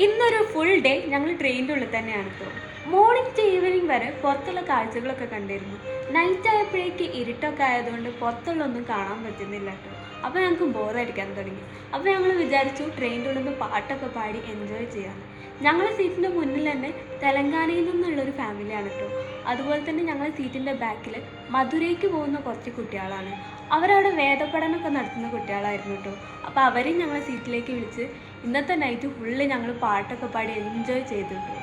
ഇന്നൊരു full day ഞങ്ങൾ ട്രെയിനിൻ്റെ ഉള്ളിൽ തന്നെയാണ് കേട്ടോ. മോർണിംഗ് ടു ഈവനിങ് വരെ പുറത്തുള്ള കാഴ്ചകളൊക്കെ കണ്ടിരുന്നു. നൈറ്റ് ആയപ്പോഴേക്ക് ഇരുട്ടൊക്കെ ആയതുകൊണ്ട് പുറത്തുള്ളൊന്നും കാണാൻ പറ്റുന്നില്ല കേട്ടോ. അപ്പോൾ ഞങ്ങൾക്ക് ബോറടിക്കാൻ തുടങ്ങി. അപ്പോൾ ഞങ്ങൾ വിചാരിച്ചു ട്രെയിനിൻ്റെ ഉള്ളിൽ നിന്ന് പാട്ടൊക്കെ പാടി എൻജോയ് ചെയ്യാമെന്ന്. ഞങ്ങളുടെ സീറ്റിൻ്റെ മുന്നിൽ തന്നെ തെലങ്കാനയിൽ നിന്നുള്ളൊരു ഫാമിലിയാണ് കേട്ടോ. അതുപോലെ തന്നെ ഞങ്ങളുടെ സീറ്റിൻ്റെ ബാക്കിൽ മധുരയ്ക്ക് പോകുന്ന കുറച്ച് കുട്ടികളാണ്. അവരവിടെ വേദപഠനമൊക്കെ നടത്തുന്ന കുട്ടികളായിരുന്നു കേട്ടോ. അപ്പോൾ അവരെയും ഞങ്ങളെ സീറ്റിലേക്ക് വിളിച്ച് ഇന്നത്തെ നൈറ്റ് ഫുള്ള് ഞങ്ങൾ പാട്ടൊക്കെ പാടി എൻജോയ് ചെയ്തു കേട്ടോ.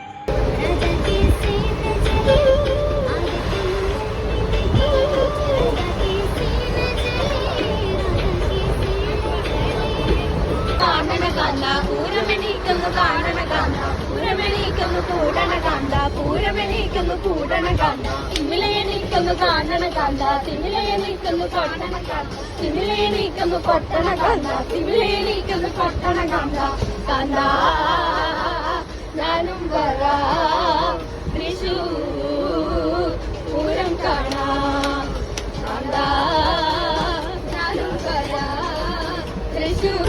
പൂരമെണീക്കുന്നു കൂടണ കാന്ത പൂരമെണീക്കുന്നു കൂടണ കാന്ത തിമിലയെണീക്കുന്നു കാണണ കാന്ത തിമിലയെണീക്കുന്നു കൊട്ടണ കാന്ത തിമിലയെണീക്കുന്നു കൊട്ടണ കാന്ത തിമിലയെണീക്കുന്നു കൊട്ടണ കാന്ത കാന്ത ഞാനും വരാം തൃശ്ശൂർ പൂരം കാണാം കാന്ത ഞാനും വരാം തൃശ്ശൂർ